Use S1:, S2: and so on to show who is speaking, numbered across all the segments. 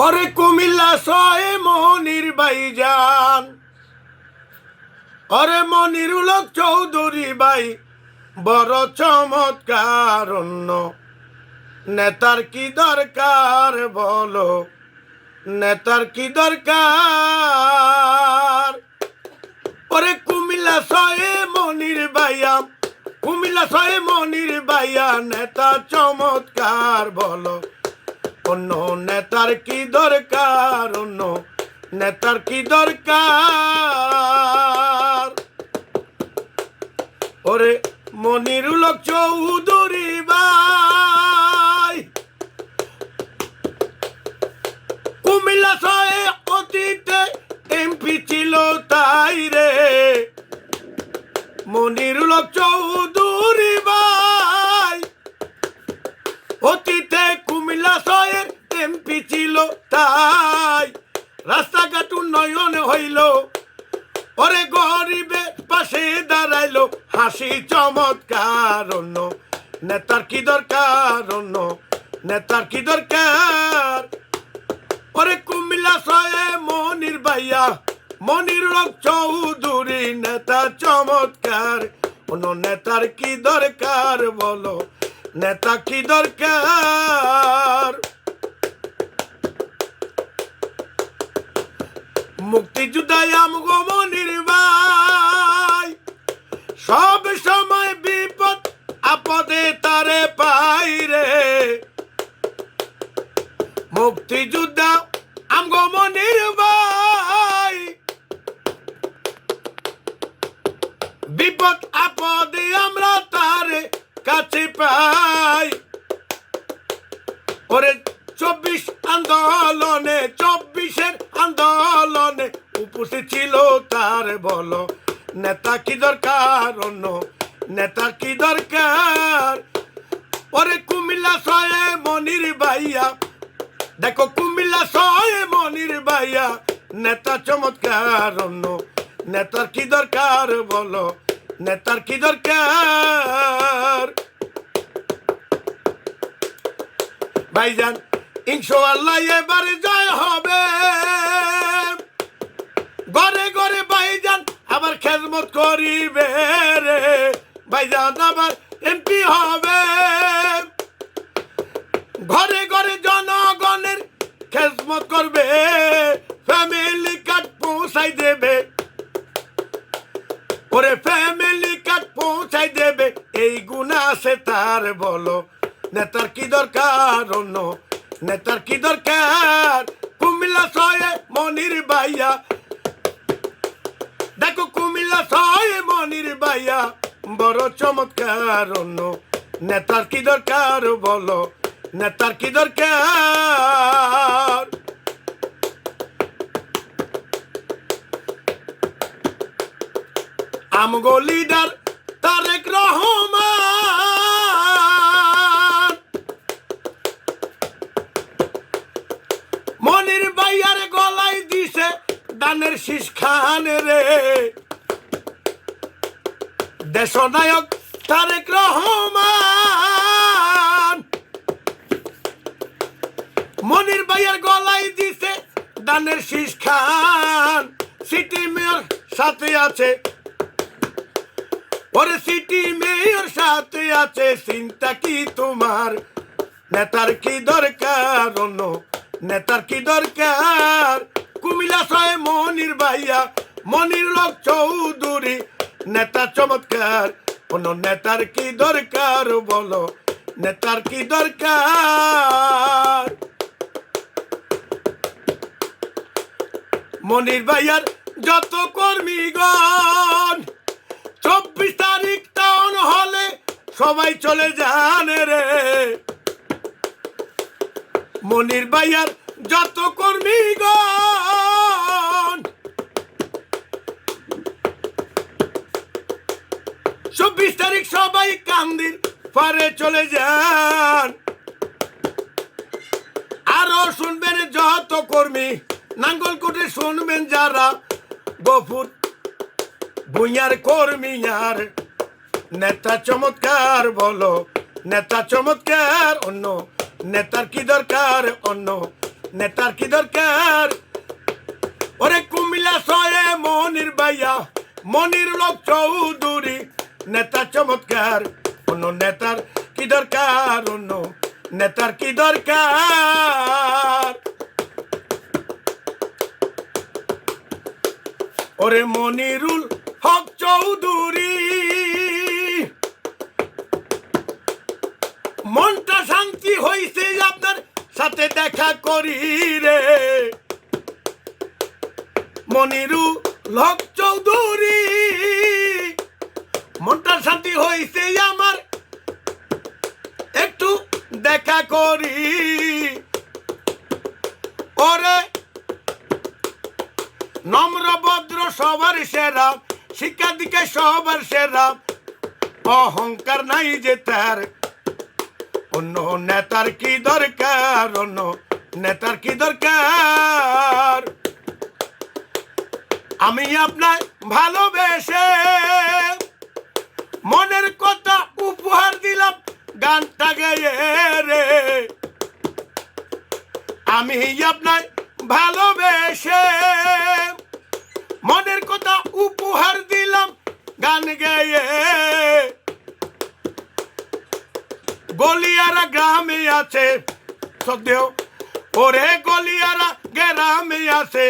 S1: ওরে কুমিল্লা শয়ে মনির ভাইজান, ওরে মনিরুল হক চৌধুরী ভাই বড় চমৎকার। অন্য নেতার কি দরকার বলো, নেতার কি দরকার? ওরে কুমিল্লা শয়ে মনির ভাইয়া, কুমিল্লা শয়ে মনির ভাইয়া নেতা চমৎকার বলো, অন্য নেতার কি দরকার? অন্য নেতার কি দরকার? ওরে মনিরুল হক চৌধুরী ভাই কুমিল্লা শয়ে অতীতে এমপি ছিল তাই রে। মনিরুল হক চৌধুরী ভাই অতীতে কুমিল্লা শয়ে এমপি ছিল তাই রাস্তাঘাট উন্নয়ন হইল, ওরে গরিবের পাশে দাঁড়াইলো, হাসি চমৎকার। অন্য নেতার কি দরকার? অন্য নেতার কি দরকার? ওরে কুমিল্লা শয়ে মনির ভাইয়া মনিরুল হক চৌধুরী নেতা চমৎকার। অন্য নেতার কি দরকার বলো, নেতা কি দরকার? মুক্তিযোদ্ধায় আমগো মনির ভাই সব সময় বিপদ আপদে তারে পাই রে। মুক্তিযোদ্ধা আমগো মনির ভাই বিপদ আপদে আমরা তারে কাছে পাই। ওরে 24 আন্দোলনে 24-এর আন্দোলনে উপস্থিত ছিল তার বলো, নেতা কি দরকার? অন্য নেতার কি দরকার? ওরে কুমিল্লা শয়ে মনির ভাইয়া দেখো, কুমিল্লা শয়ে মনির ভাইয়া নেতা চমৎকার। অন্য নেতার কি দরকার বলো, নেতার কি দরকার? ভাইজান ইনশাআল্লাহ এবারে জয় হবে, ঘরে ঘরে ভাইজান আবার খেদমত করিবে রে। ভাইজান আবার এমপি হবে, ঘরে ঘরে জনগণের খেদমত করবে, ফ্যামিলি কার্ড পৌঁছাই দেবে। ওরে ফ্যামিলি কার্ড পৌঁছাই দেবে, এই গুণ আছে তার বলো, নেতার কি দরকার? অন্য নেতার কি দরকার? কুমিল্লা শয়ে মনির ভাইয়া দেখো, কুমিল্লা শয়ে মনির ভাইয়া বড় চমৎকার। অন্য নেতার কি দরকার বলো, নেতার কি দরকার? আমগো লিডার তারেক রহমান মনির ভাইয়ার গলায় দিছে দানের শীষ খান রে। দেশনায়ক তারেক রহমান মনির ভাইয়ার গলায় দিছে দানের শীষ খান। সিটি মেয়র সাথে আছে, ওরে সিটি মেয়র সাথে আছে, চিন্তা কি তোমার? নেতার কি দরকার? অন্য নেতার কি দরকার? কুমিল্লা শয়ে মনির ভাইয়া মনিরুল হক চৌধুরী নেতা চমৎকার। অন্য নেতার কি দরকার বলো, নেতার কি দরকার? মনির ভাইয়ার যত কর্মীগণ 24 তারিখ টাউন হলে সবাই চলে যান রে। মনির ভাইয়ার যত কর্মীগণ 24 তারিখ সবাই কান্দির পারে চলে যান। আরো শুনবেন যত কর্মী নাঙ্গলকোটে শুনবেন যারা, গফুর ভুঁইয়ার কর্মী আর নেতা চমৎকার বলো, নেতা চমৎকার। অন্য নেতার কি দরকার? অন্য নেতার কি দরকার ওরে কুমিল্লা শয়ে মনির ভাইয়া মনির লোক চৌধুরী নেতা চমৎকার অন্য নেতার কি দরকার অন্য নেতার কি দরকার ওরে মনিরুল হক চৌধুরী মনটা শান্তি হইছে আপনার সাথে দেখা করি রে মনিরুল হক চৌধুরী মনটা শান্তি হইছে আমার একটু দেখা করি ওরে নম্র ভদ্র সবার সেরা শিক্ষা দিকে সবার সেরা অহংকার নাই যে তার অন্য নেতার কি দরকার অন্য নেতার কি দরকার আমি আপনার ভালোবেসে মনের কথা উপহার দিলাম গানটা গেয়ে রে আমি আপনার ভালোবেসে মনের কথা উপহার দিলাম গান গেয়ে গলিয়ারা গ্রামে আছে সদ্য ওরে গলিয়ারা গ্রামে আছে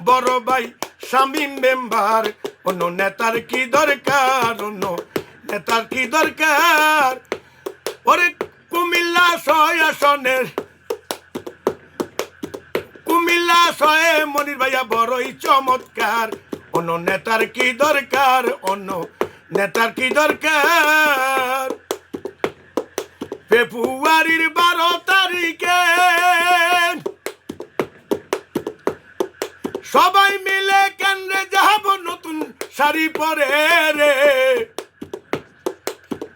S1: বড় ভাই শামীম মেম্বার অন্য নেতার কি দরকার অন্য নেতার কি দরকার ওরে কুমিল্লা 6 আসনের কুমিল্লা 6 মনির ভাইয়া বড়ই চমৎকার অন্য নেতার কি দরকার অন্য নেতার কি দরকার ফেব্রুয়ারির 12 তারিখে সবাই মিলে কেন্দ্রে যাব নতুন শাড়ি পরে রে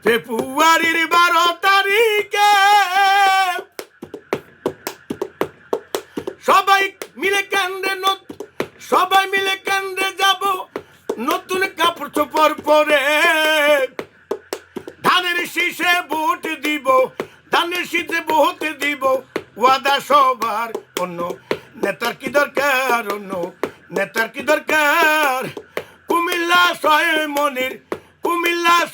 S1: ফেব্রুয়ারির 12 তারিখে সবাই মিলে কেন্দ্রে যাব নতুন কাপড় চোপড় পরে ধানের শীষে ভোট দিব ধানের শীষে ভোট দিব ওয়াদা সবার অন্য নেতার কি দরকার অন্য নেতার কি দরকার কুমিল্লা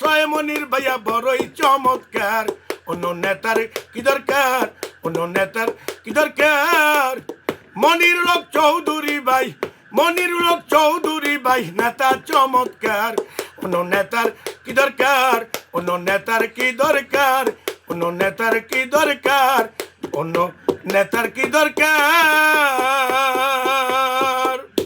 S1: 6 মনির ভাইয়া বড়ই চমৎকার অন্য নেতার কি দরকার অন্য নেতার কি দরকার মনির লোক চৌধুরী ভাই নেতা চমৎকার অন্য নেতার কি দরকার অন্য নেতার কি দরকার অন্য নেতার কি দরকার অন্য নেতার কি দরকার